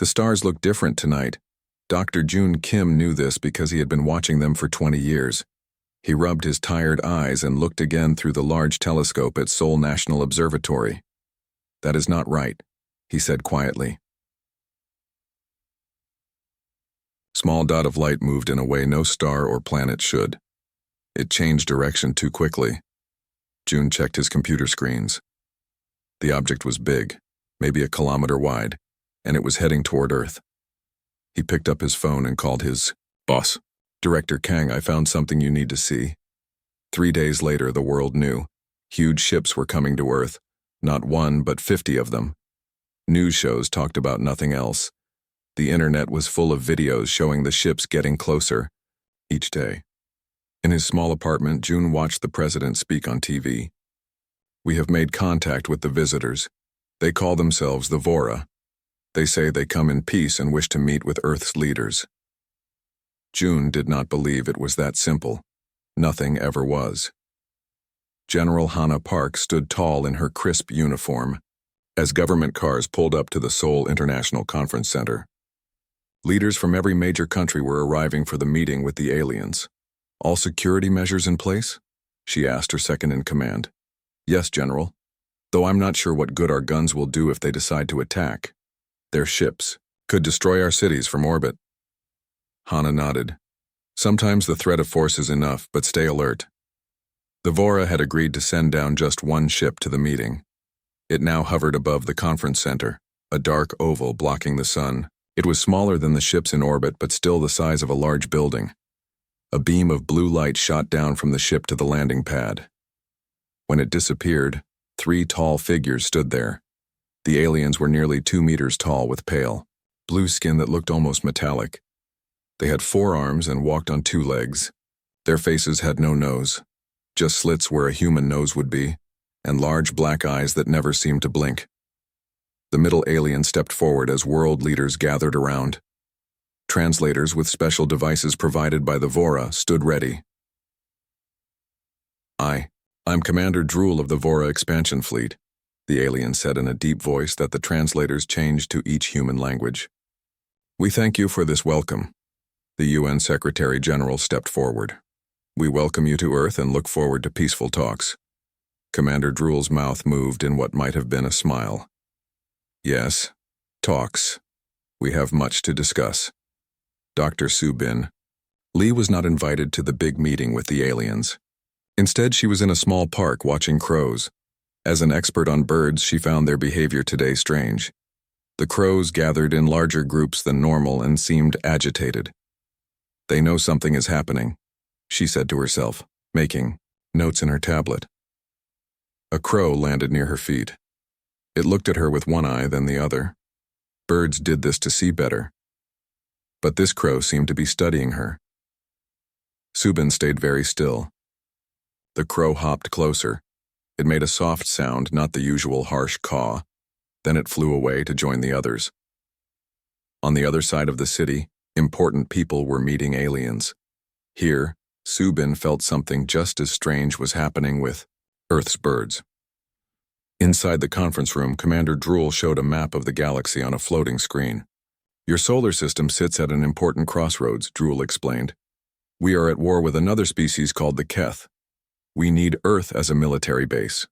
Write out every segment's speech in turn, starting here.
The stars looked different tonight. Dr. Jun Kim knew this because he had been watching them for 20 years. He rubbed his tired eyes and looked again through the large telescope at Seoul National Observatory. "That is not right," he said quietly. Small dot of light moved in a way no star or planet should. It changed direction too quickly. Jun checked his computer screens. The object was big, maybe a kilometer wide, and it was heading toward Earth. He picked up his phone and called his boss. "Director Kang, I found something you need to see." 3 days later, the world knew. Huge ships were coming to Earth, not one but 50 of them. News shows talked about nothing else. The internet was full of videos showing the ships getting closer each day. In his small apartment, Jun watched the president speak on TV. "We have made contact with the visitors. They call themselves the Vora. They say they come in peace and wish to meet with Earth's leaders." Jun did not believe it was that simple. Nothing ever was. General Hana Park stood tall in her crisp uniform as government cars pulled up to the Seoul International Conference Center. Leaders from every major country were arriving for the meeting with the aliens. "All security measures in place?" she asked her second-in-command. "Yes, General. Though I'm not sure what good our guns will do if they decide to attack. Their ships could destroy our cities from orbit." Hana nodded. "Sometimes the threat of force is enough, but stay alert." The Vora had agreed to send down just one ship to the meeting. It now hovered above the conference center, a dark oval blocking the sun. It was smaller than the ships in orbit, but still the size of a large building. A beam of blue light shot down from the ship to the landing pad. When it disappeared, 3 tall figures stood there. The aliens were nearly 2 meters tall with pale, blue skin that looked almost metallic. They had 4 arms and walked on 2 legs. Their faces had no nose, just slits where a human nose would be, and large black eyes that never seemed to blink. The middle alien stepped forward as world leaders gathered around. Translators with special devices provided by the Vora stood ready. I'm Commander Drool of the Vora expansion fleet," the alien said in a deep voice that the translators changed to each human language. "We thank you for this welcome." The UN Secretary General stepped forward. "We welcome you to Earth and look forward to peaceful talks." Commander Drool's mouth moved in what might have been a smile. "Yes, talks. We have much to discuss." Dr. Subin. Lee was not invited to the big meeting with the aliens. Instead, she was in a small park watching crows. As an expert on birds, she found their behavior today strange. The crows gathered in larger groups than normal and seemed agitated. "They know something is happening," she said to herself, making notes in her tablet. A crow landed near her feet. It looked at her with one eye, then the other. Birds did this to see better. But this crow seemed to be studying her. Subin stayed very still. The crow hopped closer. It made a soft sound, not the usual harsh caw. Then it flew away to join the others. On the other side of the city, important people were meeting aliens. Here, Subin felt something just as strange was happening with Earth's birds. Inside the conference room, Commander Drool showed a map of the galaxy on a floating screen. "Your solar system sits at an important crossroads," Drool explained. "We are at war with another species called the Keth. We need Earth as a military base."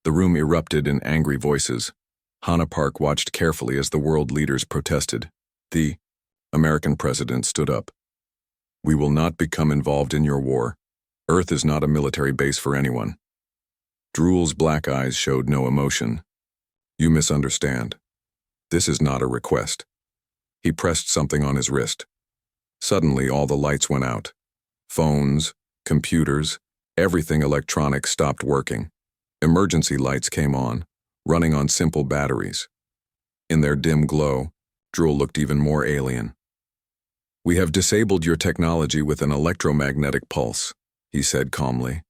The room erupted in angry voices. Hana Park watched carefully as the world leaders protested. The American president stood up. "We will not become involved in your war. Earth is not a military base for anyone." Drool's black eyes showed no emotion. "You misunderstand. This is not a request." He pressed something on his wrist. Suddenly, all the lights went out. Phones, computers, everything electronic stopped working. Emergency lights came on, running on simple batteries. In their dim glow, Drool looked even more alien. "We have disabled your technology with an electromagnetic pulse," he said calmly.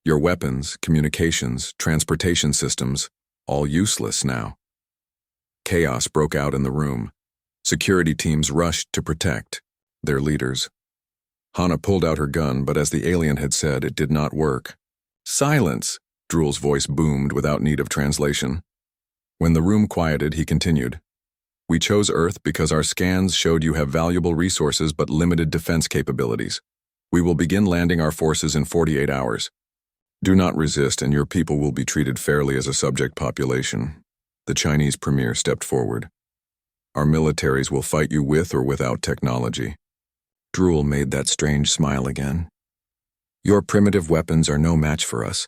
"Your weapons, communications, transportation systems, all useless now." Chaos broke out in the room. Security teams rushed to protect their leaders. Hana pulled out her gun, but as the alien had said, it did not work. "Silence!" Drool's voice boomed without need of translation. When the room quieted, he continued. We chose Earth because our scans showed you have valuable resources but limited defense capabilities. We will begin landing our forces in 48 hours. Do not resist, and your people will be treated fairly as a subject population. The Chinese premier stepped forward. Our militaries will fight you with or without technology. Drool made that strange smile again. Your primitive weapons are no match for us.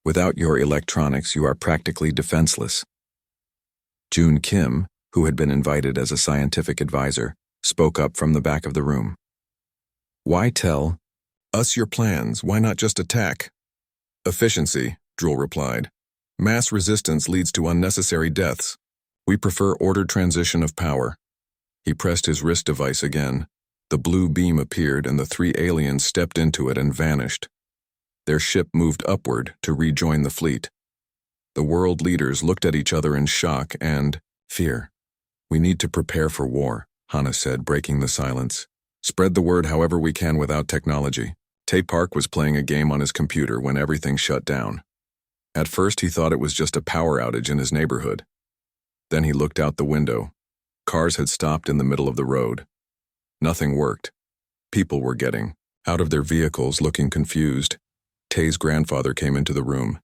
Without your electronics, you are practically defenseless. June Kim, who had been invited as a scientific advisor, spoke up from the back of the room. Why tell us your plans? Why not just attack? Efficiency, Drool replied. Mass resistance leads to unnecessary deaths. We prefer ordered transition of power. He pressed his wrist device again. The blue beam appeared and the three aliens stepped into it and vanished. Their ship moved upward to rejoin the fleet. The world leaders looked at each other in shock and fear. We need to prepare for war, Hana said, breaking the silence. Spread the word however we can without technology. Tae Park was playing a game on his computer when everything shut down. At first he thought it was just a power outage in his neighborhood. Then he looked out the window. Cars had stopped in the middle of the road. Nothing worked. People were getting out of their vehicles looking confused. Tae's grandfather came into the room.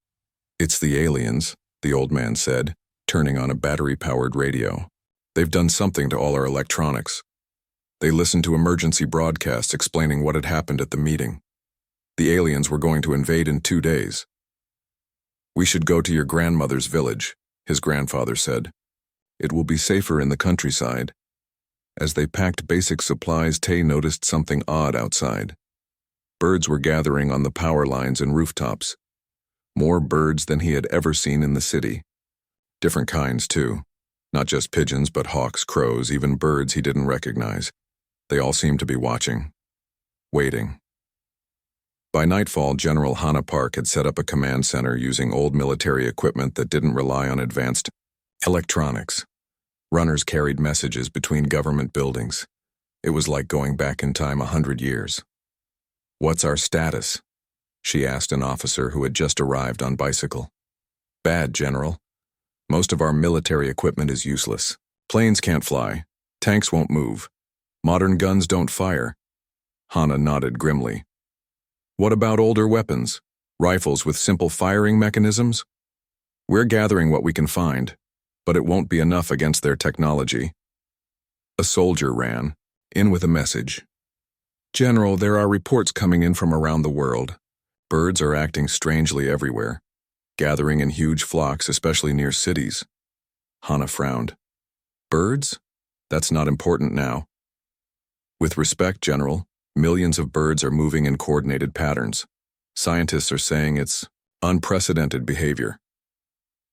It's the aliens, the old man said, turning on a battery-powered radio. They've done something to all our electronics. They listened to emergency broadcasts explaining what had happened at the meeting. The aliens were going to invade in 2 days. We should go to your grandmother's village, his grandfather said. It will be safer in the countryside. As they packed basic supplies, Tae noticed something odd outside. Birds were gathering on the power lines and rooftops. More birds than he had ever seen in the city. Different kinds, too. Not just pigeons, but hawks, crows, even birds he didn't recognize. They all seemed to be watching. Waiting. By nightfall, General Hana Park had set up a command center using old military equipment that didn't rely on advanced electronics. Runners carried messages between government buildings. It was like going back in time 100 years. What's our status? She asked an officer who had just arrived on bicycle. Bad, General. Most of our military equipment is useless. Planes can't fly. Tanks won't move. Modern guns don't fire. Hana nodded grimly. What about older weapons? Rifles with simple firing mechanisms? We're gathering what we can find, but it won't be enough against their technology. A soldier ran in with a message. General, there are reports coming in from around the world. Birds are acting strangely everywhere, gathering in huge flocks, especially near cities. Hana frowned. Birds? That's not important now. With respect, General, millions of birds are moving in coordinated patterns. Scientists are saying it's unprecedented behavior.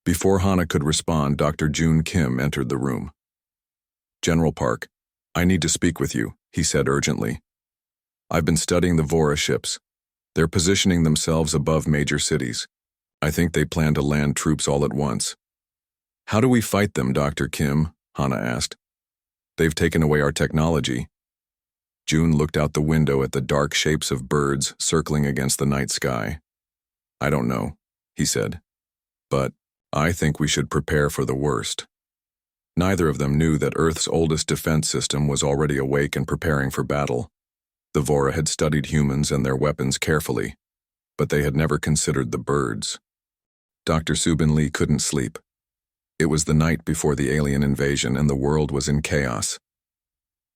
Before Hana could respond, Dr. June Kim entered the room. General Park, I need to speak with you, he said urgently. I've been studying the Vora ships. They're positioning themselves above major cities. I think they plan to land troops all at once. How do we fight them, Dr. Kim? Hana asked. They've taken away our technology. June looked out the window at the dark shapes of birds circling against the night sky. I don't know, he said. But I think we should prepare for the worst. Neither of them knew that Earth's oldest defense system was already awake and preparing for battle. The Vora had studied humans and their weapons carefully, but they had never considered the birds. Dr. Subin Lee couldn't sleep. It was the night before the alien invasion and the world was in chaos.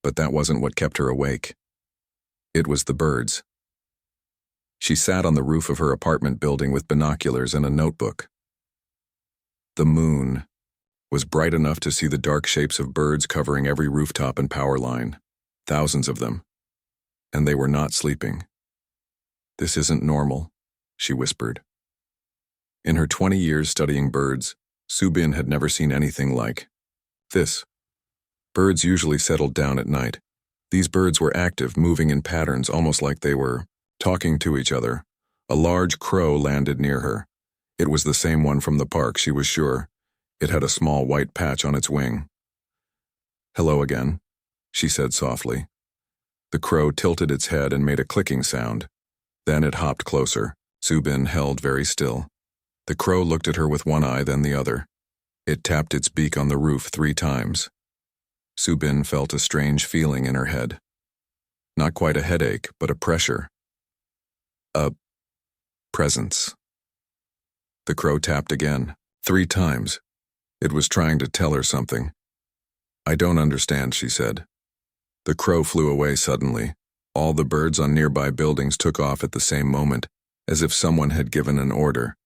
But that wasn't what kept her awake. It was the birds. She sat on the roof of her apartment building with binoculars and a notebook. The moon was bright enough to see the dark shapes of birds covering every rooftop and power line. Thousands of them. And they were not sleeping. This isn't normal, she whispered. In her 20 years studying birds, Subin had never seen anything like this. Birds usually settled down at night. These birds were active, moving in patterns almost like they were talking to each other. A large crow landed near her. It was the same one from the park, she was sure. It had a small white patch on its wing. Hello again, she said softly. The crow tilted its head and made a clicking sound. Then it hopped closer. Subin held very still. The crow looked at her with one eye, then the other. It tapped its beak on the roof 3 times. Subin felt a strange feeling in her head. Not quite a headache, but a pressure. A presence. The crow tapped again, 3 times. It was trying to tell her something. "I don't understand," she said. The crow flew away suddenly. All the birds on nearby buildings took off at the same moment, as if someone had given an order.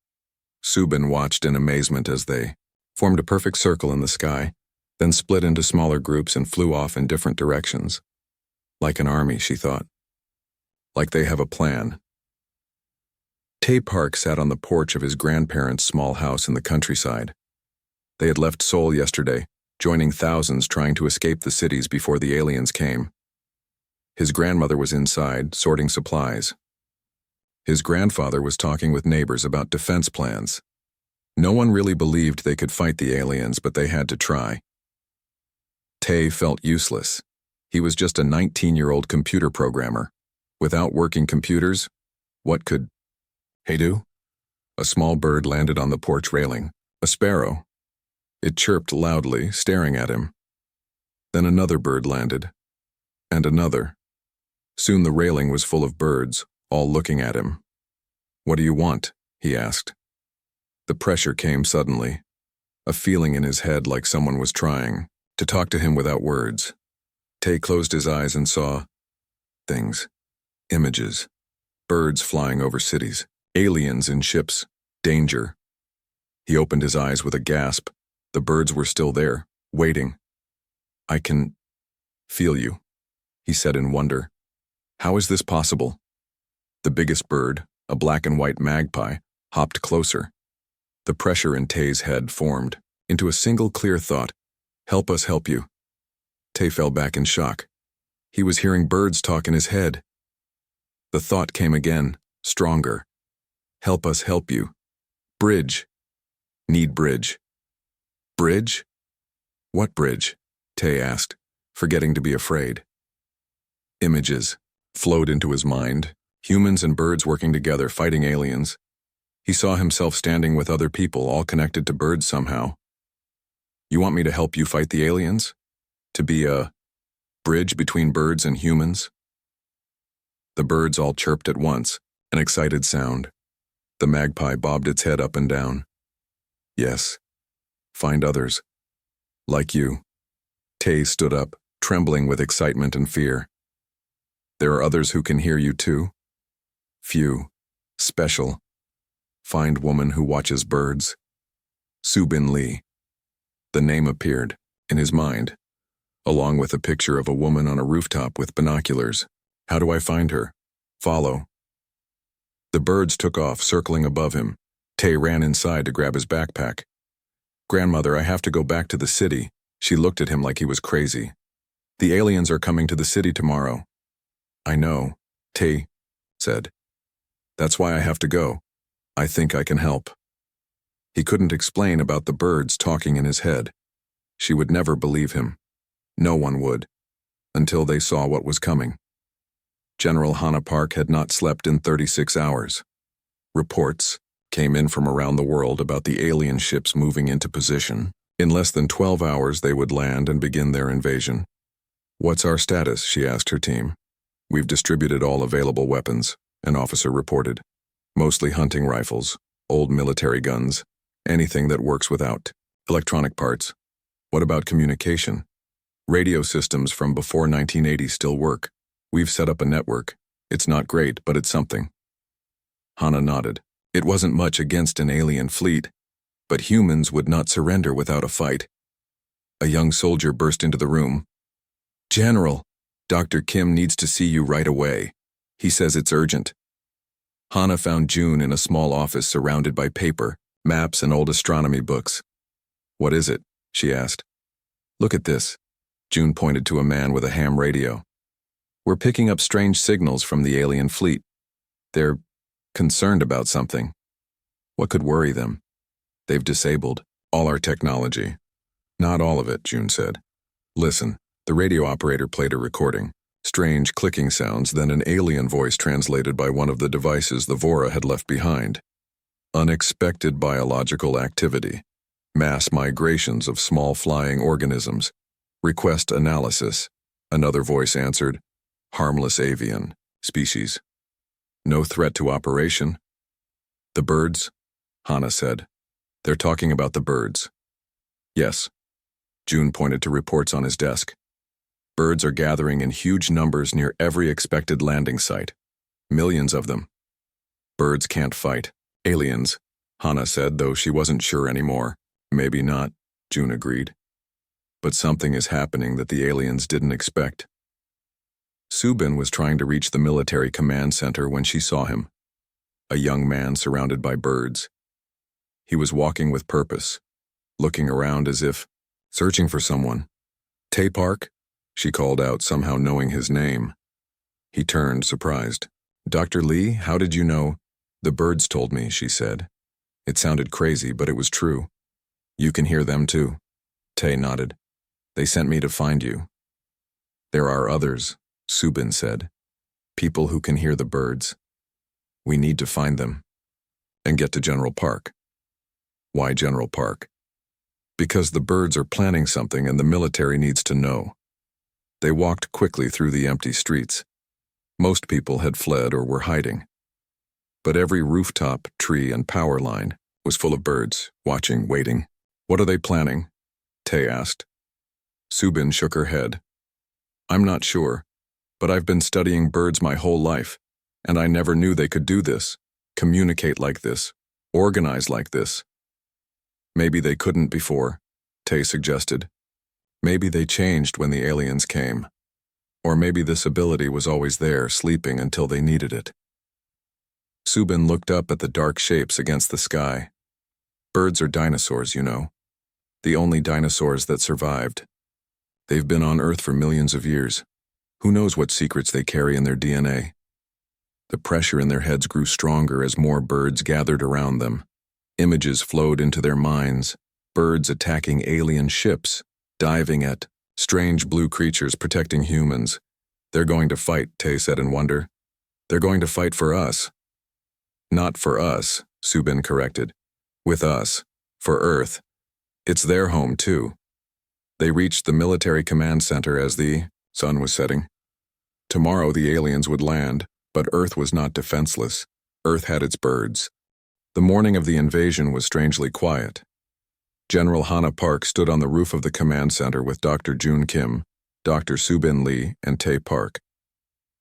Subin watched in amazement as they formed a perfect circle in the sky, then split into smaller groups and flew off in different directions. Like an army, she thought. Like they have a plan. Tay Park sat on the porch of his grandparents' small house in the countryside. They had left Seoul yesterday, joining thousands trying to escape the cities before the aliens came. His grandmother was inside, sorting supplies. His grandfather was talking with neighbors about defense plans. No one really believed they could fight the aliens, but they had to try. Tay felt useless. He was just a 19-year-old computer programmer. Without working computers, what could he do? A small bird landed on the porch railing, a sparrow. It chirped loudly, staring at him. Then another bird landed, and another. Soon the railing was full of birds, all looking at him. "What do you want?" he asked. The pressure came suddenly, a feeling in his head like someone was trying to talk to him without words. Tay closed his eyes and saw things, images, birds flying over cities, aliens in ships, danger. He opened his eyes with a gasp. The birds were still there, waiting. "I can feel you," he said in wonder. "How is this possible?" The biggest bird, a black and white magpie, hopped closer. The pressure in Tay's head formed into a single clear thought: "Help us help you." Tay fell back in shock. He was hearing birds talk in his head. The thought came again, stronger. "Help us help you. Bridge. Need bridge." "Bridge? What bridge?" Tay asked, forgetting to be afraid. Images flowed into his mind, humans and birds working together, fighting aliens. He saw himself standing with other people, all connected to birds somehow. "You want me to help you fight the aliens? To be a bridge between birds and humans?" The birds all chirped at once, an excited sound. The magpie bobbed its head up and down. "Yes. Find others. Like you." Tay stood up, trembling with excitement and fear. "There are others who can hear you too? Few. Special. Find woman who watches birds. Subin Lee." The name appeared, in his mind, along with a picture of a woman on a rooftop with binoculars. "How do I find her?" "Follow." The birds took off, circling above him. Tay ran inside to grab his backpack. "Grandmother, I have to go back to the city." She looked at him like he was crazy. "The aliens are coming to the city tomorrow." "I know," Tay said. "That's why I have to go. I think I can help." He couldn't explain about the birds talking in his head. She would never believe him. No one would, until they saw what was coming. General Hana Park had not slept in 36 hours. Reports came in from around the world about the alien ships moving into position. In less than 12 hours they would land and begin their invasion. "What's our status?" she asked her team. "We've distributed all available weapons," an officer reported. "Mostly hunting rifles, old military guns, anything that works without electronic parts." "What about communication?" "Radio systems from before 1980 still work. We've set up a network. It's not great, but it's something." Hana nodded. It wasn't much against an alien fleet, but humans would not surrender without a fight. A young soldier burst into the room. "General, Dr. Kim needs to see you right away. He says it's urgent." Hana found June in a small office surrounded by paper, maps, and old astronomy books. "What is it?" she asked. "Look at this." June pointed to a man with a ham radio. "We're picking up strange signals from the alien fleet. They're concerned about something." "What could worry them?" "They've disabled all our technology." "Not all of it," June said. "Listen." The radio operator played a recording. Strange clicking sounds, then an alien voice translated by one of the devices the Vora had left behind. "Unexpected biological activity. Mass migrations of small flying organisms. Request analysis, another voice answered. Harmless avian, species. No threat to operation. The birds? Hana said. They're talking about the birds. Yes. June pointed to reports on his desk. Birds are gathering in huge numbers near every expected landing site. Millions of them. Birds can't fight. Aliens, Hana said, though she wasn't sure anymore. Maybe not, June agreed. But something is happening that the aliens didn't expect. Subin was trying to reach the military command center when she saw him. A young man surrounded by birds. He was walking with purpose, looking around as if searching for someone. Tay Park? She called out, somehow knowing his name. He turned, surprised. Dr. Lee, how did you know? The birds told me, she said. It sounded crazy, but it was true. You can hear them too. Tay nodded. They sent me to find you. There are others, Subin said. People who can hear the birds. We need to find them and get to General Park. Why General Park? Because the birds are planning something and the military needs to know. They walked quickly through the empty streets. Most people had fled or were hiding. But every rooftop, tree, and power line was full of birds, watching, waiting. What are they planning? Tay asked. Subin shook her head. I'm not sure, but I've been studying birds my whole life, and I never knew they could do this, communicate like this, organize like this. Maybe they couldn't before, Tay suggested. Maybe they changed when the aliens came. Or maybe this ability was always there, sleeping until they needed it. Subin looked up at the dark shapes against the sky. Birds are dinosaurs, you know. The only dinosaurs that survived. They've been on Earth for millions of years. Who knows what secrets they carry in their DNA? The pressure in their heads grew stronger as more birds gathered around them. Images flowed into their minds. Birds attacking alien ships, diving at strange blue creatures protecting humans. They're going to fight, Tay said in wonder. They're going to fight for us. Not for us, Subin corrected. With us. For Earth. It's their home, too. They reached the military command center as the sun was setting. Tomorrow the aliens would land, but Earth was not defenseless. Earth had its birds. The morning of the invasion was strangely quiet. General Hana Park stood on the roof of the command center with Dr. June Kim, Dr. Subin Lee, and Tay Park.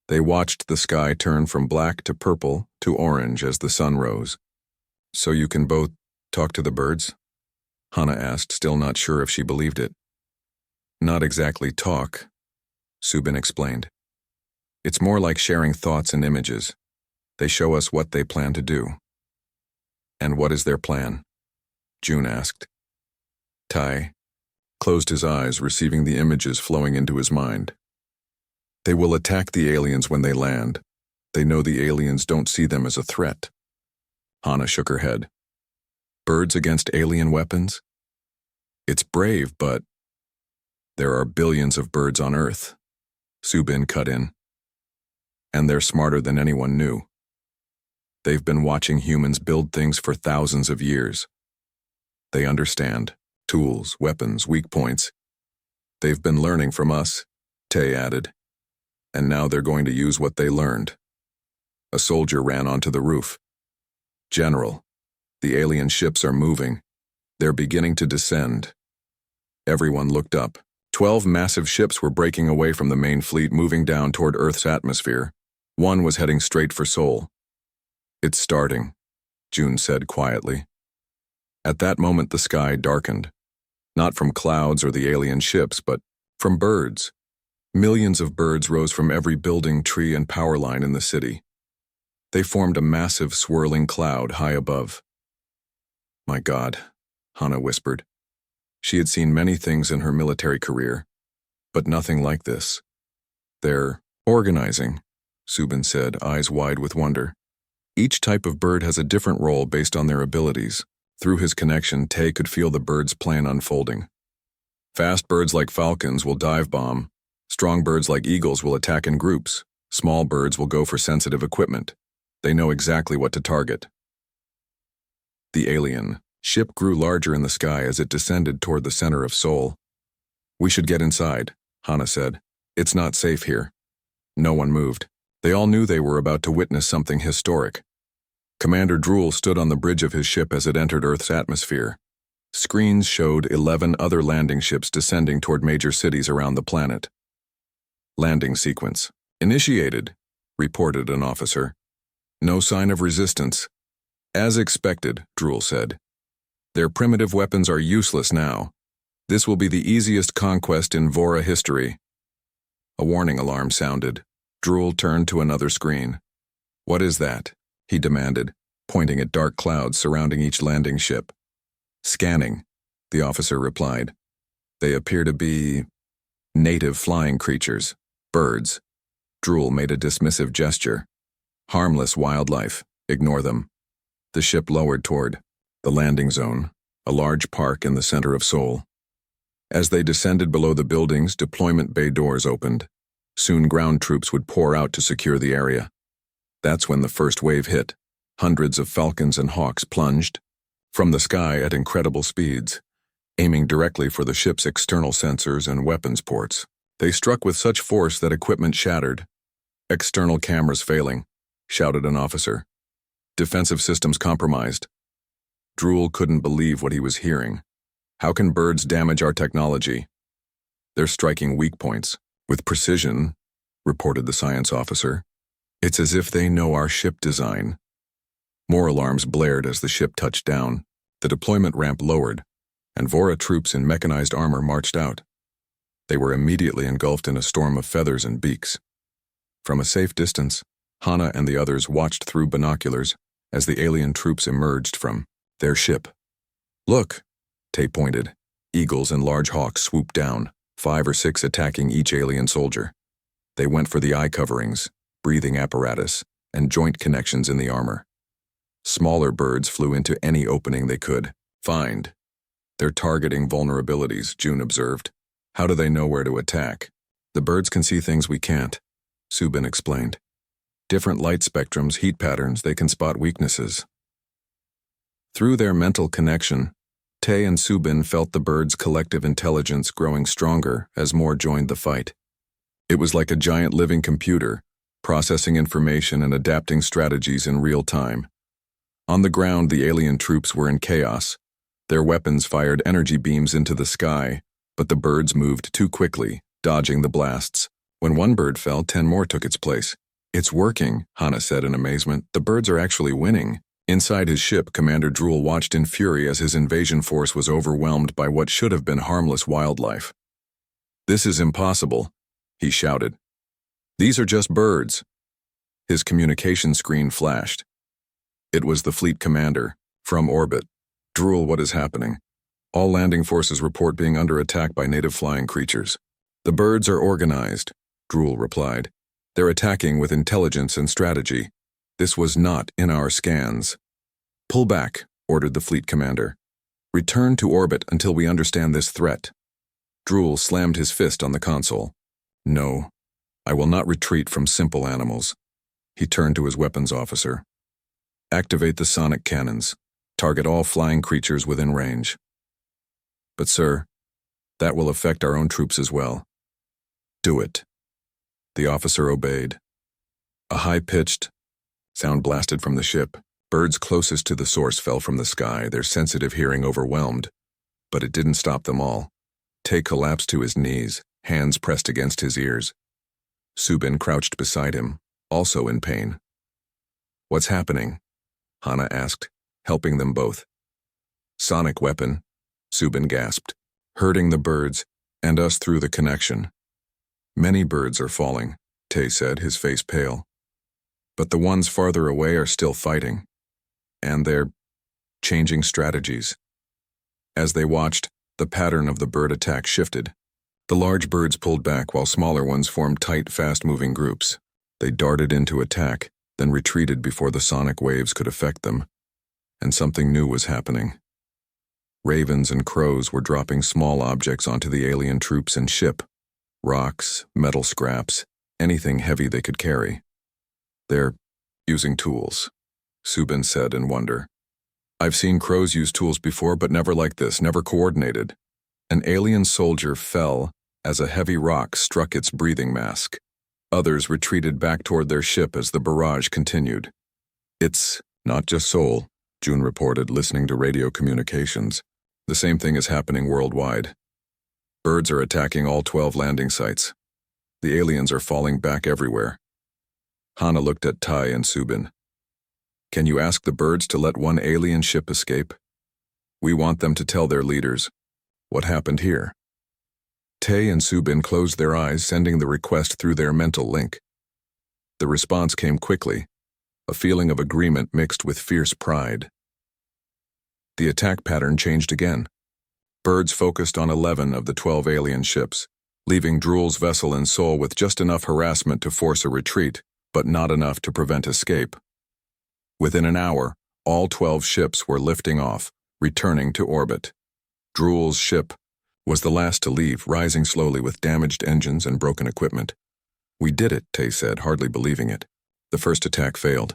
They watched the sky turn from black to purple to orange as the sun rose. So you can both talk to the birds? Hana asked, still not sure if she believed it. Not exactly talk, Subin explained. It's more like sharing thoughts and images. They show us what they plan to do. And what is their plan? June asked. Tai closed his eyes, receiving the images flowing into his mind. They will attack the aliens when they land. They know the aliens don't see them as a threat. Hana shook her head. Birds against alien weapons? It's brave, but there are billions of birds on Earth. Subin cut in. And they're smarter than anyone knew. They've been watching humans build things for thousands of years. They understand tools, weapons, weak points. They've been learning from us, Tay added. And now they're going to use what they learned. A soldier ran onto the roof. General, the alien ships are moving. They're beginning to descend. Everyone looked up. 12 massive ships were breaking away from the main fleet, moving down toward Earth's atmosphere. One was heading straight for Seoul. It's starting, June said quietly. At that moment the sky darkened. Not from clouds or the alien ships, but from birds. Millions of birds rose from every building, tree, and power line in the city. They formed a massive swirling cloud high above. My God, Hana whispered. She had seen many things in her military career, but nothing like this. They're organizing, Subin said, eyes wide with wonder. Each type of bird has a different role based on their abilities. Through his connection, Tay could feel the bird's plan unfolding. Fast birds like falcons will dive bomb. Strong birds like eagles will attack in groups. Small birds will go for sensitive equipment. They know exactly what to target. The alien ship grew larger in the sky as it descended toward the center of Seoul. We should get inside, Hana said. It's not safe here. No one moved. They all knew they were about to witness something historic. Commander Drool stood on the bridge of his ship as it entered Earth's atmosphere. Screens showed 11 other landing ships descending toward major cities around the planet. Landing sequence initiated, reported an officer. No sign of resistance. As expected, Drool said. Their primitive weapons are useless now. This will be the easiest conquest in Vora history. A warning alarm sounded. Drool turned to another screen. What is that? He demanded, pointing at dark clouds surrounding each landing ship. Scanning, the officer replied. They appear to be native flying creatures, birds. Drool made a dismissive gesture. Harmless wildlife, ignore them. The ship lowered toward the landing zone, a large park in the center of Seoul. As they descended below the buildings, deployment bay doors opened. Soon ground troops would pour out to secure the area. That's when the first wave hit. Hundreds of Falcons and Hawks plunged from the sky at incredible speeds, aiming directly for the ship's external sensors and weapons ports. They struck with such force that equipment shattered. External cameras failing, shouted an officer. Defensive systems compromised. Drool couldn't believe what he was hearing. How can birds damage our technology? They're striking weak points with precision, reported the science officer. It's as if they know our ship design. More alarms blared as the ship touched down. The deployment ramp lowered, and Vora troops in mechanized armor marched out. They were immediately engulfed in a storm of feathers and beaks. From a safe distance, Hana and the others watched through binoculars as the alien troops emerged from their ship. Look, Tay pointed. Eagles and large hawks swooped down, 5 or 6 attacking each alien soldier. They went for the eye coverings, breathing apparatus, and joint connections in the armor. Smaller birds flew into any opening they could find. They're targeting vulnerabilities, June observed. How do they know where to attack? The birds can see things we can't, Subin explained. Different light spectrums, heat patterns, they can spot weaknesses. Through their mental connection, Tay and Subin felt the birds' collective intelligence growing stronger as more joined the fight. It was like a giant living computer, processing information and adapting strategies in real time. On the ground, the alien troops were in chaos. Their weapons fired energy beams into the sky, but the birds moved too quickly, dodging the blasts. When one bird fell, 10 more took its place. It's working, Hana said in amazement. The birds are actually winning. Inside his ship, Commander Drool watched in fury as his invasion force was overwhelmed by what should have been harmless wildlife. This is impossible, he shouted. These are just birds. His communication screen flashed. It was the fleet commander, from orbit. Drool, what is happening? All landing forces report being under attack by native flying creatures. The birds are organized, Drool replied. They're attacking with intelligence and strategy. This was not in our scans. Pull back, ordered the fleet commander. Return to orbit until we understand this threat. Drool slammed his fist on the console. No, I will not retreat from simple animals. He turned to his weapons officer. Activate the sonic cannons. Target all flying creatures within range. But sir, that will affect our own troops as well. Do it. The officer obeyed. A high-pitched sound blasted from the ship. Birds closest to the source fell from the sky, their sensitive hearing overwhelmed. But it didn't stop them all. Tay collapsed to his knees, hands pressed against his ears. Subin crouched beside him, also in pain. What's happening? Hana asked, helping them both. Sonic weapon, Subin gasped, hurting the birds and us through the connection. Many birds are falling, Tay said, his face pale. But the ones farther away are still fighting. And they're changing strategies. As they watched, the pattern of the bird attack shifted. The large birds pulled back while smaller ones formed tight, fast-moving groups. They darted into attack, then retreated before the sonic waves could affect them. And something new was happening. Ravens and crows were dropping small objects onto the alien troops and ship. Rocks, metal scraps, anything heavy they could carry. They're using tools, Subin said in wonder. I've seen crows use tools before, but never like this, never coordinated. An alien soldier fell as a heavy rock struck its breathing mask. Others retreated back toward their ship as the barrage continued. "It's not just Seoul," June reported, listening to radio communications. "The same thing is happening worldwide. Birds are attacking all 12 landing sites. The aliens are falling back everywhere." Hana looked at Tai and Subin. "Can you ask the birds to let one alien ship escape? We want them to tell their leaders what happened here." Tae and Subin closed their eyes, sending the request through their mental link. The response came quickly, a feeling of agreement mixed with fierce pride. The attack pattern changed again. Birds focused on 11 of the 12 alien ships, leaving Drool's vessel in Seoul with just enough harassment to force a retreat, but not enough to prevent escape. Within an hour, all 12 ships were lifting off, returning to orbit. Drool's ship was the last to leave, rising slowly with damaged engines and broken equipment. "We did it," Tae said, hardly believing it. "The first attack failed."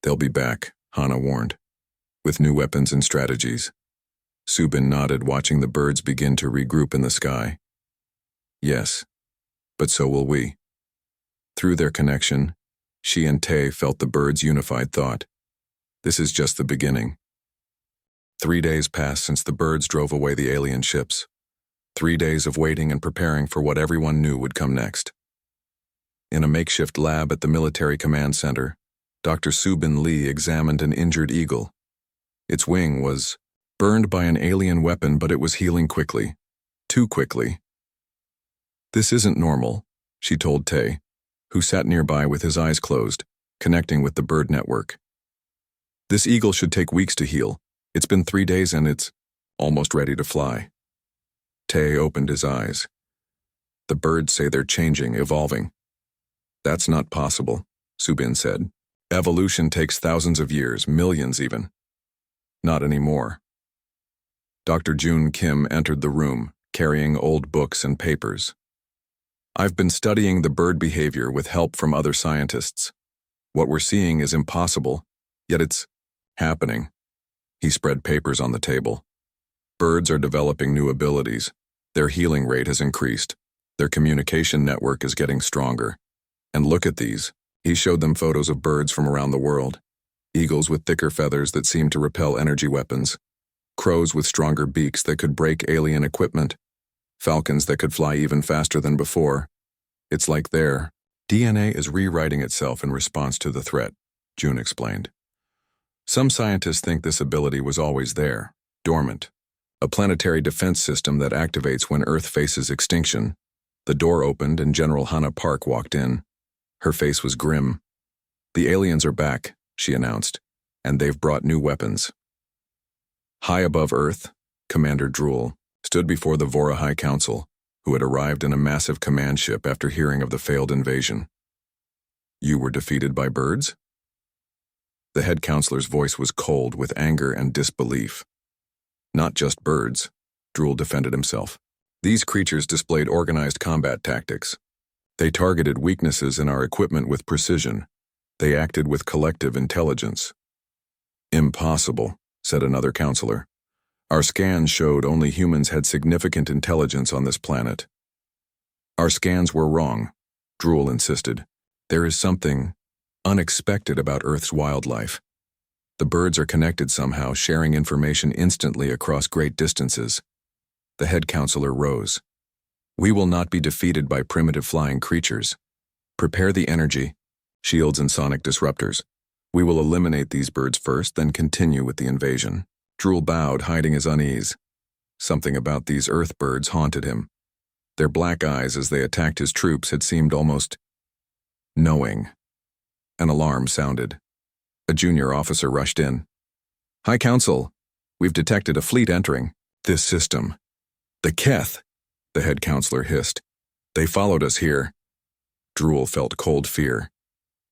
"They'll be back," Hana warned, "with new weapons and strategies." Subin nodded, watching the birds begin to regroup in the sky. "Yes, but so will we." Through their connection, she and Tae felt the birds' unified thought. This is just the beginning. 3 days passed since the birds drove away the alien ships. 3 days of waiting and preparing for what everyone knew would come next. In a makeshift lab at the Military Command Center, Dr. Subin Lee examined an injured eagle. Its wing was burned by an alien weapon, but it was healing quickly. Too quickly. "This isn't normal," she told Tae, who sat nearby with his eyes closed, connecting with the bird network. "This eagle should take weeks to heal. It's been 3 days and it's almost ready to fly." Tae opened his eyes. "The birds say they're changing, evolving." "That's not possible," Subin said. "Evolution takes thousands of years, millions even." "Not anymore." Dr. June Kim entered the room, carrying old books and papers. "I've been studying the bird behavior with help from other scientists. What we're seeing is impossible, yet it's happening." He spread papers on the table. "Birds are developing new abilities. Their healing rate has increased. Their communication network is getting stronger. And look at these." He showed them photos of birds from around the world. Eagles with thicker feathers that seemed to repel energy weapons. Crows with stronger beaks that could break alien equipment. Falcons that could fly even faster than before. "It's like their DNA is rewriting itself in response to the threat," June explained. "Some scientists think this ability was always there, dormant. A planetary defense system that activates when Earth faces extinction." The door opened and General Hana Park walked in. Her face was grim. "The aliens are back," she announced, "and they've brought new weapons." High above Earth, Commander Drool stood before the Vora High Council, who had arrived in a massive command ship after hearing of the failed invasion. "You were defeated by birds?" The head counselor's voice was cold with anger and disbelief. "Not just birds," Drool defended himself. "These creatures displayed organized combat tactics. They targeted weaknesses in our equipment with precision. They acted with collective intelligence." "Impossible," said another counselor. "Our scans showed only humans had significant intelligence on this planet." "Our scans were wrong," Drool insisted. "There is something unexpected about Earth's wildlife. The birds are connected somehow, sharing information instantly across great distances." The head counselor rose. "We will not be defeated by primitive flying creatures. Prepare the energy, shields and sonic disruptors. We will eliminate these birds first, then continue with the invasion." Drool bowed, hiding his unease. Something about these Earth birds haunted him. Their black eyes as they attacked his troops had seemed almost knowing. An alarm sounded. A junior officer rushed in. "High Council, we've detected a fleet entering this system." "The Keth," the head counselor hissed. "They followed us here." Drool felt cold fear.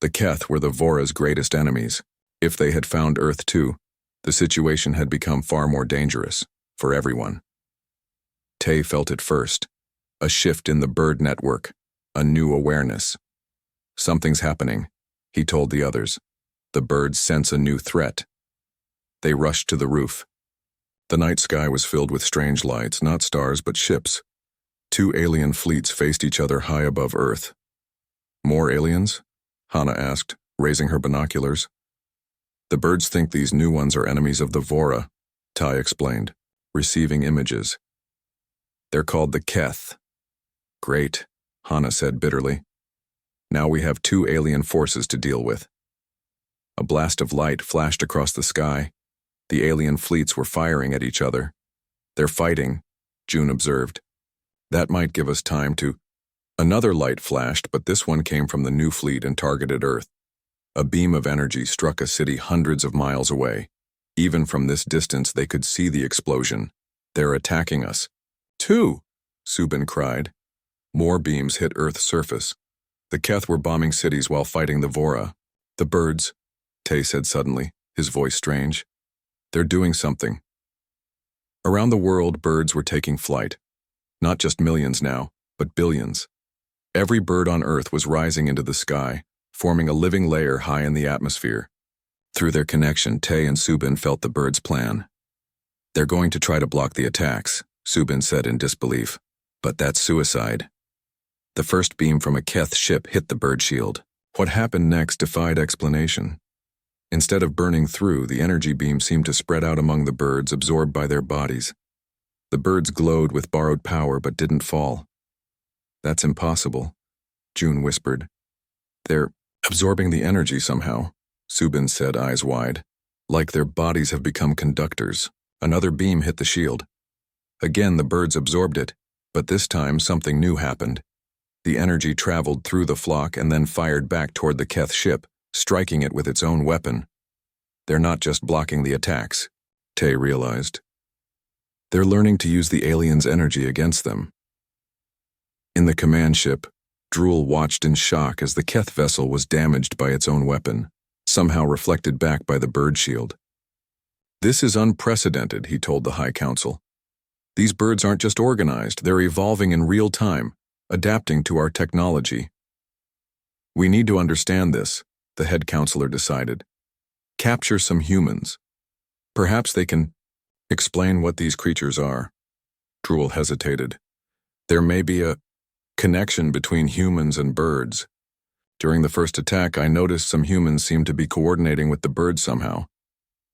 The Keth were the Vora's greatest enemies. If they had found Earth too, the situation had become far more dangerous, for everyone. Tae felt it first. A shift in the bird network, a new awareness. "Something's happening," he told the others. "The birds sense a new threat." They rushed to the roof. The night sky was filled with strange lights, not stars but ships. Two alien fleets faced each other high above Earth. More aliens? Hana asked, raising her binoculars. The birds think these new ones are enemies of the Vora, Tai explained, receiving images. They're called the Keth. Great, Hana said bitterly. Now we have two alien forces to deal with. A blast of light flashed across the sky. The alien fleets were firing at each other. They're fighting, June observed. That might give us time to... Another light flashed, but this one came from the new fleet and targeted Earth. A beam of energy struck a city hundreds of miles away. Even from this distance, they could see the explosion. They're attacking us. Two! Subin cried. More beams hit Earth's surface. The Keth were bombing cities while fighting the Vora. The birds, Tay said suddenly, his voice strange. They're doing something. Around the world, birds were taking flight. Not just millions now, but billions. Every bird on Earth was rising into the sky, forming a living layer high in the atmosphere. Through their connection, Tay and Subin felt the birds' plan. They're going to try to block the attacks, Subin said in disbelief. But that's suicide. The first beam from a Keth ship hit the bird shield. What happened next defied explanation. Instead of burning through, the energy beam seemed to spread out among the birds, absorbed by their bodies. The birds glowed with borrowed power but didn't fall. That's impossible, June whispered. They're absorbing the energy somehow, Subin said, eyes wide. Like their bodies have become conductors. Another beam hit the shield. Again, the birds absorbed it, but this time something new happened. The energy traveled through the flock and then fired back toward the Keth ship, striking it with its own weapon. They're not just blocking the attacks, Tay realized. They're learning to use the aliens' energy against them. In the command ship, Drool watched in shock as the Keth vessel was damaged by its own weapon, somehow reflected back by the bird shield. This is unprecedented, he told the High Council. These birds aren't just organized, they're evolving in real time, adapting to our technology. We need to understand this, the head counselor decided. Capture some humans. Perhaps they can explain what these creatures are. Drool hesitated. There may be a connection between humans and birds. During the first attack, I noticed some humans seemed to be coordinating with the birds somehow.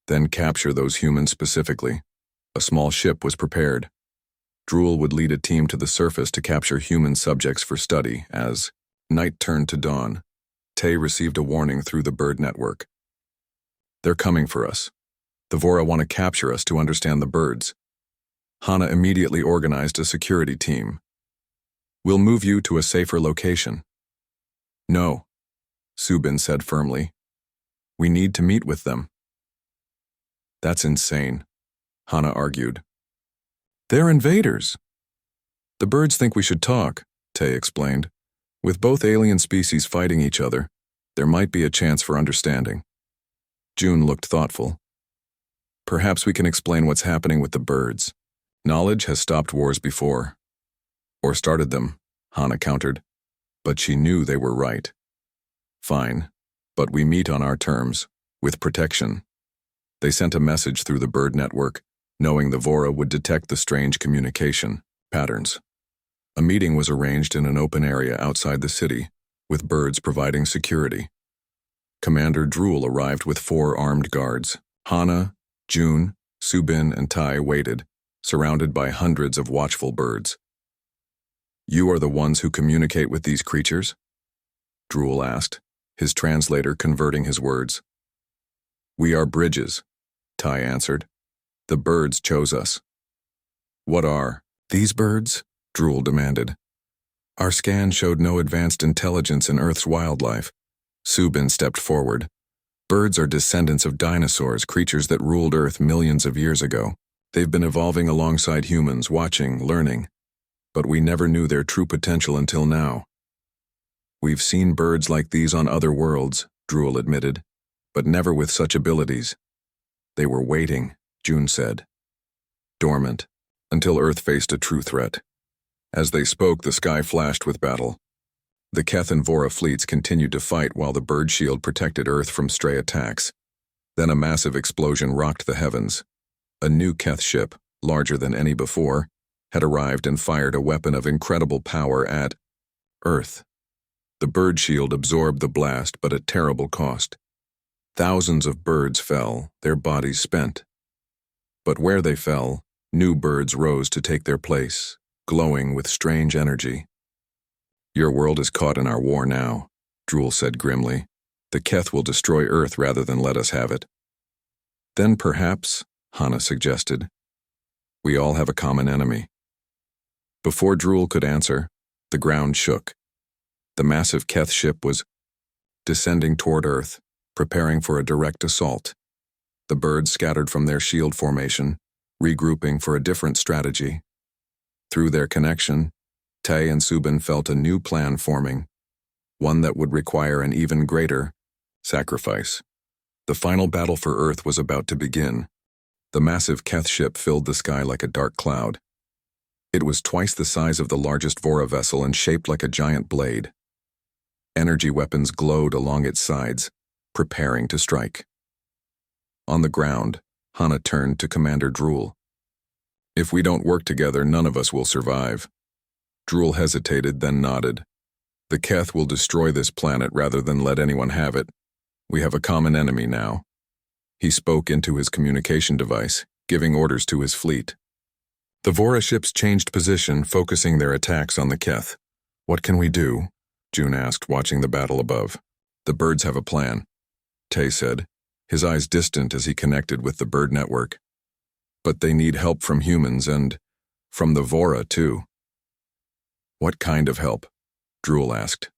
Then capture those humans specifically. A small ship was prepared. Drool would lead a team to the surface to capture human subjects for study. As night turned to dawn, Tay received a warning through the bird network. They're coming for us. The Vora want to capture us to understand the birds. Hana immediately organized a security team. We'll move you to a safer location. No, Subin said firmly. We need to meet with them. That's insane, Hana argued. They're invaders. The birds think we should talk, Tay explained. With both alien species fighting each other, there might be a chance for understanding. June looked thoughtful. Perhaps we can explain what's happening with the birds. Knowledge has stopped wars before. Or started them, Hana countered. But she knew they were right. Fine, but we meet on our terms, with protection. They sent a message through the bird network, knowing the Vora would detect the strange communication patterns. A meeting was arranged in an open area outside the city, with birds providing security. Commander Drool arrived with 4 armed guards. Hana, June, Subin, and Tai waited, surrounded by hundreds of watchful birds. You are the ones who communicate with these creatures? Drool asked, his translator converting his words. We are bridges, Tai answered. The birds chose us. What are these birds? Drool demanded. Our scan showed no advanced intelligence in Earth's wildlife. Subin stepped forward. Birds are descendants of dinosaurs, creatures that ruled Earth millions of years ago. They've been evolving alongside humans, watching, learning. But we never knew their true potential until now. We've seen birds like these on other worlds, Drool admitted, but never with such abilities. They were waiting, June said. Dormant, until Earth faced a true threat. As they spoke, the sky flashed with battle. The Keth and Vora fleets continued to fight while the bird shield protected Earth from stray attacks. Then a massive explosion rocked the heavens. A new Keth ship, larger than any before, had arrived and fired a weapon of incredible power at Earth. The bird shield absorbed the blast, but at terrible cost. Thousands of birds fell, their bodies spent. But where they fell, new birds rose to take their place, glowing with strange energy. "Your world is caught in our war now," Drool said grimly. "The Keth will destroy Earth rather than let us have it." "Then perhaps," Hana suggested, "we all have a common enemy." Before Drool could answer, the ground shook. The massive Keth ship was descending toward Earth, preparing for a direct assault. The birds scattered from their shield formation, regrouping for a different strategy. Through their connection, Tay and Subin felt a new plan forming, one that would require an even greater sacrifice. The final battle for Earth was about to begin. The massive Keth ship filled the sky like a dark cloud. It was twice the size of the largest Vora vessel and shaped like a giant blade. Energy weapons glowed along its sides, preparing to strike. On the ground, Hana turned to Commander Drool. "If we don't work together, none of us will survive." Drool hesitated, then nodded. "The Keth will destroy this planet rather than let anyone have it. We have a common enemy now." He spoke into his communication device, giving orders to his fleet. The Vora ships changed position, focusing their attacks on the Keth. "What can we do?" June asked, watching the battle above. "The birds have a plan," Tay said, his eyes distant as he connected with the bird network. "But they need help from humans and from the Vora, too." "What kind of help?" Drool asked.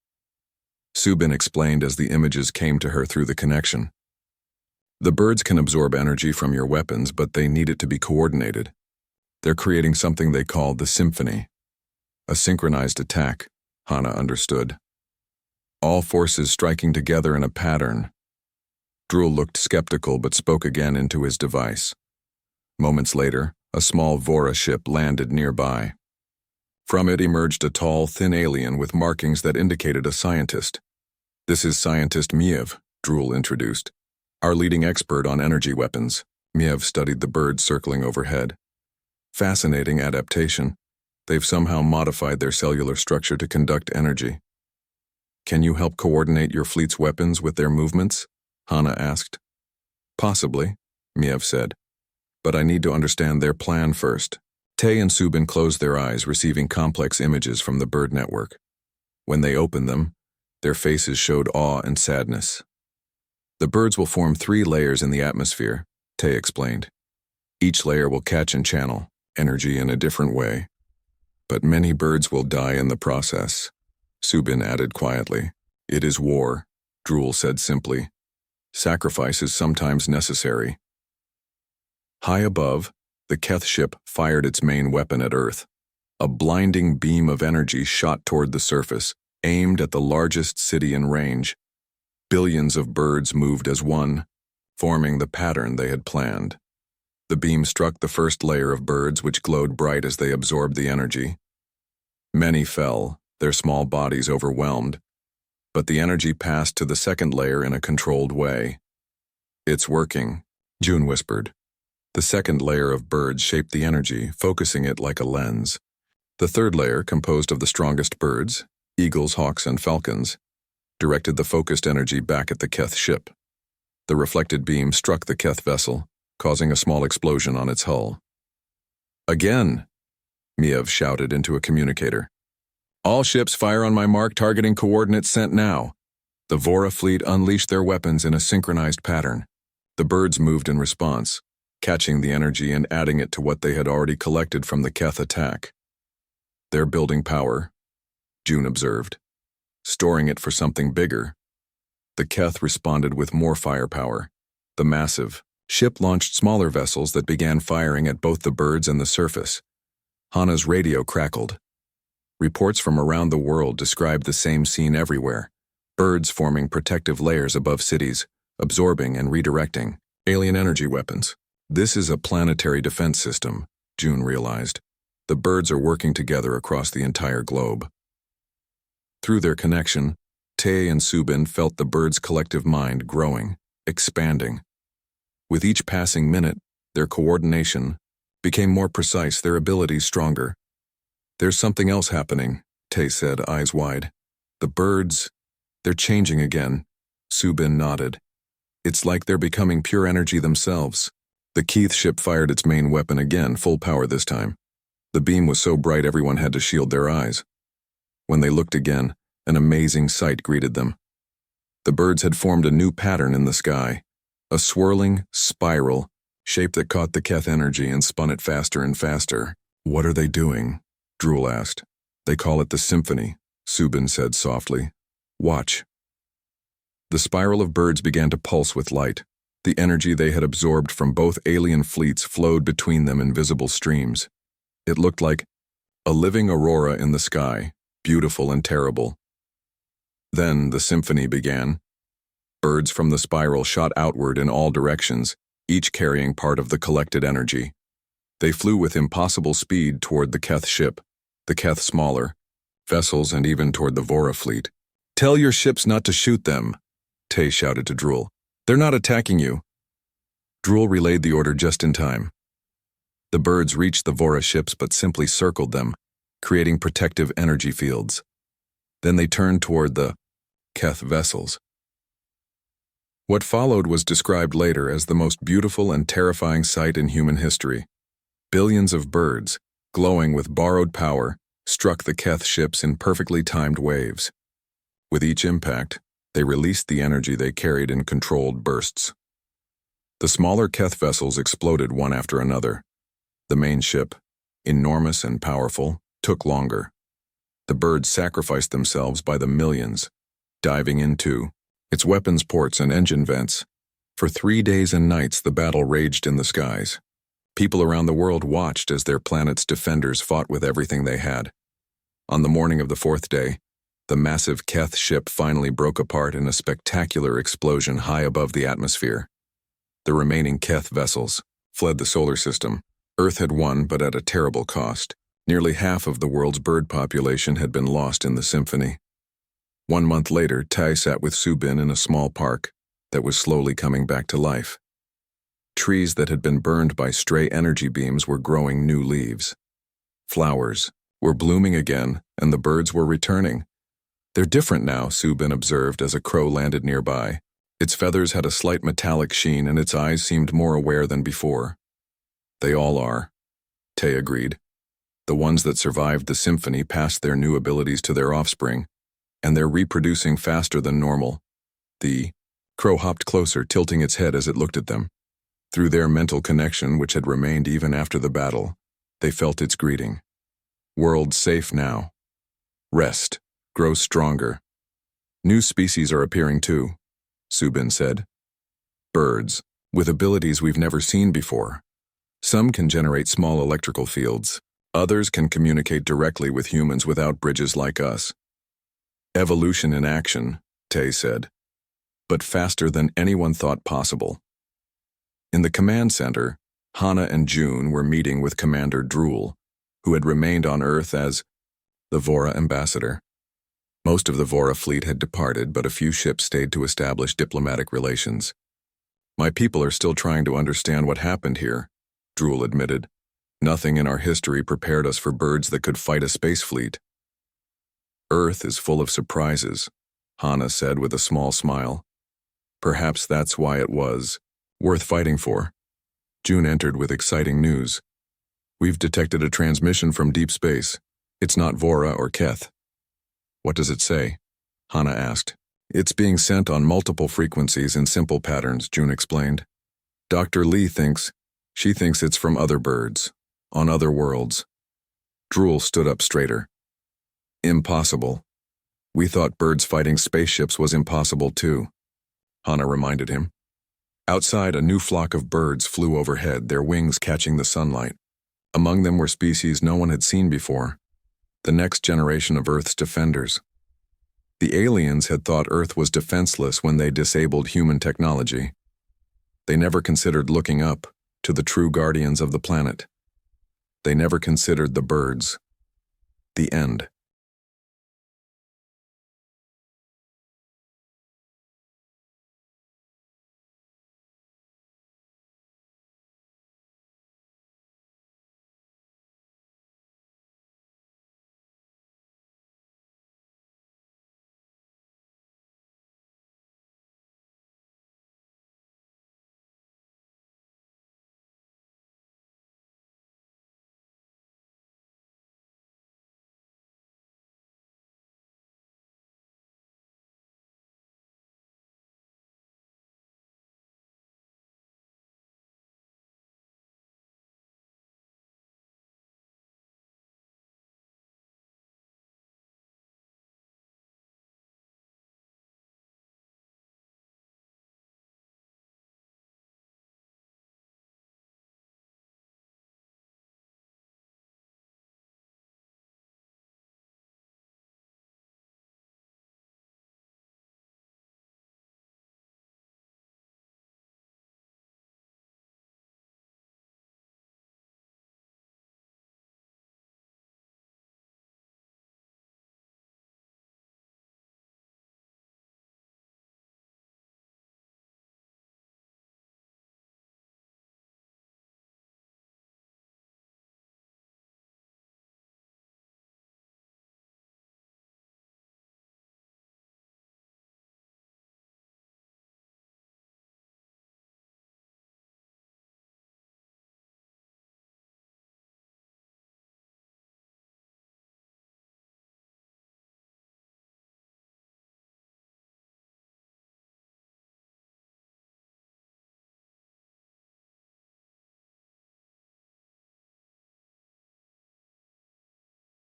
Subin explained as the images came to her through the connection. "The birds can absorb energy from your weapons, but they need it to be coordinated. They're creating something they call the symphony. A synchronized attack," Hana understood. "All forces striking together in a pattern." Drool looked skeptical but spoke again into his device. Moments later, a small Vora ship landed nearby. From it emerged a tall, thin alien with markings that indicated a scientist. "This is Scientist Miev," Drool introduced. "Our leading expert on energy weapons." Miev studied the birds circling overhead. "Fascinating adaptation. They've somehow modified their cellular structure to conduct energy." "Can you help coordinate your fleet's weapons with their movements?" Hana asked. "Possibly," Miev said. "But I need to understand their plan first." Tay and Subin closed their eyes, receiving complex images from the bird network. When they opened them, their faces showed awe and sadness. "The birds will form 3 layers in the atmosphere," Tay explained. "Each layer will catch and channel energy in a different way. But many birds will die in the process," Subin added quietly. "It is war," Drool said simply. "Sacrifice is sometimes necessary." High above, the Keth ship fired its main weapon at Earth. A blinding beam of energy shot toward the surface, aimed at the largest city in range. Billions of birds moved as one, forming the pattern they had planned. The beam struck the first layer of birds, which glowed bright as they absorbed the energy. Many fell, their small bodies overwhelmed, but the energy passed to the second layer in a controlled way. "It's working," June whispered. The second layer of birds shaped the energy, focusing it like a lens. The third layer, composed of the strongest birds, eagles, hawks, and falcons, directed the focused energy back at the Keth ship. The reflected beam struck the Keth vessel, causing a small explosion on its hull. "Again!" Miev shouted into a communicator. "All ships fire on my mark, targeting coordinates sent now." The Vora fleet unleashed their weapons in a synchronized pattern. The birds moved in response, catching the energy and adding it to what they had already collected from the Keth attack. "They're building power," June observed, "storing it for something bigger." The Keth responded with more firepower. The massive ship launched smaller vessels that began firing at both the birds and the surface. Hana's radio crackled. Reports from around the world described the same scene everywhere. Birds forming protective layers above cities, absorbing and redirecting alien energy weapons. "This is a planetary defense system," June realized. "The birds are working together across the entire globe." Through their connection, Tay and Subin felt the birds' collective mind growing, expanding. With each passing minute, their coordination, became more precise, their abilities stronger. "There's something else happening," Tay said, eyes wide. "The birds, they're changing again." Subin nodded. "It's like they're becoming pure energy themselves." The Keith ship fired its main weapon again, full power this time. The beam was so bright everyone had to shield their eyes. When they looked again, an amazing sight greeted them. The birds had formed a new pattern in the sky, a swirling spiral shape that caught the Keth energy and spun it faster and faster. "What are they doing?" Drool asked. "They call it the symphony," Subin said softly. "Watch." The spiral of birds began to pulse with light. The energy they had absorbed from both alien fleets flowed between them in visible streams. It looked like a living aurora in the sky, beautiful and terrible. Then the symphony began. Birds from the spiral shot outward in all directions, each carrying part of the collected energy. They flew with impossible speed toward the Keth ship, the Keth smaller, vessels, and even toward the Vora fleet. "Tell your ships not to shoot them," Tay shouted to Drool. "They're not attacking you." Drool relayed the order just in time. The birds reached the Vora ships but simply circled them, creating protective energy fields. Then they turned toward the Keth vessels. What followed was described later as the most beautiful and terrifying sight in human history. Billions of birds, glowing with borrowed power, struck the Keth ships in perfectly timed waves. With each impact, they released the energy they carried in controlled bursts. The smaller Keth vessels exploded one after another. The main ship, enormous and powerful, took longer. The birds sacrificed themselves by the millions, diving into its weapons ports and engine vents. For 3 days and nights the battle raged in the skies. People around the world watched as their planet's defenders fought with everything they had. On the morning of the 4th day, the massive Keth ship finally broke apart in a spectacular explosion high above the atmosphere. The remaining Keth vessels fled the solar system. Earth had won, but at a terrible cost. Nearly half of the world's bird population had been lost in the symphony. 1 month later, Tai sat with Subin in a small park that was slowly coming back to life. Trees that had been burned by stray energy beams were growing new leaves. Flowers were blooming again, and the birds were returning. "They're different now," Subin observed as a crow landed nearby. Its feathers had a slight metallic sheen, and its eyes seemed more aware than before. "They all are," Tay agreed. "The ones that survived the symphony passed their new abilities to their offspring, and they're reproducing faster than normal." The crow hopped closer, tilting its head as it looked at them. Through their mental connection, which had remained even after the battle, they felt its greeting. "World safe now. Rest. Grow stronger." "New species are appearing too," Subin said. "Birds, with abilities we've never seen before. Some can generate small electrical fields. Others can communicate directly with humans without bridges like us." "Evolution in action," Tay said, "but faster than anyone thought possible." In the command center, Hannah and June were meeting with Commander Drool, who had remained on Earth as the Vora ambassador. Most of the Vora fleet had departed, but a few ships stayed to establish diplomatic relations. "My people are still trying to understand what happened here," Drool admitted. "Nothing in our history prepared us for birds that could fight a space fleet." "Earth is full of surprises," Hannah said with a small smile. "Perhaps that's why it was worth fighting for." June entered with exciting news. "We've detected a transmission from deep space. It's not Vora or Keth." "What does it say?" Hannah asked. "It's being sent on multiple frequencies in simple patterns," June explained. "Dr. Lee thinks it's from other birds, on other worlds." Drool stood up straighter. "Impossible. We thought birds fighting spaceships was impossible too," Hannah reminded him. Outside, a new flock of birds flew overhead, their wings catching the sunlight. Among them were species no one had seen before, the next generation of Earth's defenders. The aliens had thought Earth was defenseless when they disabled human technology. They never considered looking up to the true guardians of the planet. They never considered the birds. The end.